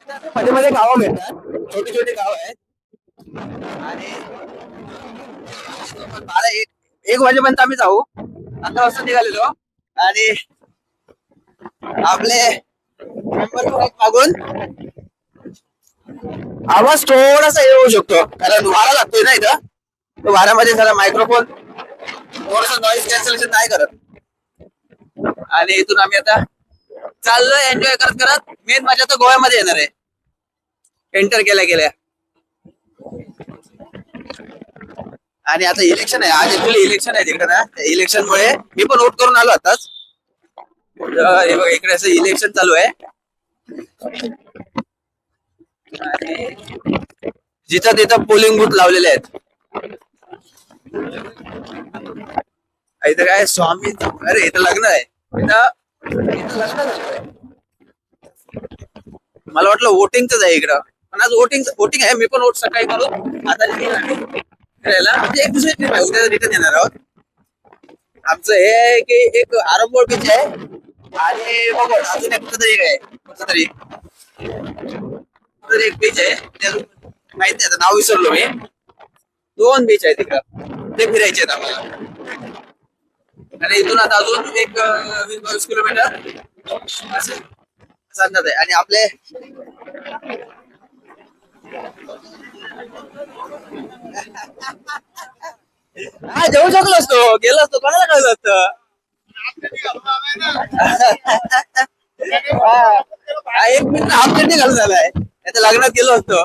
मध्ये मध्ये गावं मिळतात, छोटी छोटी गाव आहेत. आणि बारा एक एक वाजेपर्यंत आम्ही जाऊ. 11 वाजता निघालेलो. आणि आपले मेंबर मागून आवाज थोडासा हे होऊ शकतो कारण वारा लागतोय ना इथं. तो वाऱ्यामध्ये जरा मायक्रोफोन थोडस नॉइज कॅन्सलेशन नाही करत. आणि इथून आम्ही आता चाललोय एन्जॉय करत करत. मेन मजा तर गोव्यामध्ये येणार आहे एंटर केल्या केल्या. आणि आता इलेक्शन आहे, आज ऍक्च्युली इलेक्शन आहे तिकडे ना. त्या इलेक्शन मुळे मी पण वोट करून आलो आताच. हे बघा इकडे असं इलेक्शन चालू आहे. आणि जिथं तिथं पोलिंग बूथ लावलेले आहेत. इथं काय स्वामी, अरे इथं लग्न आहे. इथं लग्न झालंय. मला वाटलं वोटिंगच आहे इकडं, पण आज वोटिंग आहे. मी पण वोट सकाळी करू. आता फिरायला म्हणजे एक दुसरी ट्रिप आहे. उद्या रिटर्न येणार आहोत. आमचं हे आहे की एक आरंबोळ बीच आहे आणि बघ अजून एक कुठं तरी आहे, कुठं तरी एक बीच आहे. माहित नाही आता, नाव विसरलो मी. 2 बीच आहे तिकडं, ते फिरायचे आहेत आम्हाला. आणि इथून आता अजून एक 20-22 किलोमीटर असं अंदाज आहे. आणि आपले हा जेवू शकलो असतो, गेलो असतो, कोणाला कळलं असतं. एक मिनिट हाफ मिनिट घालून झालाय. त्या लग्नात गेलो असतो.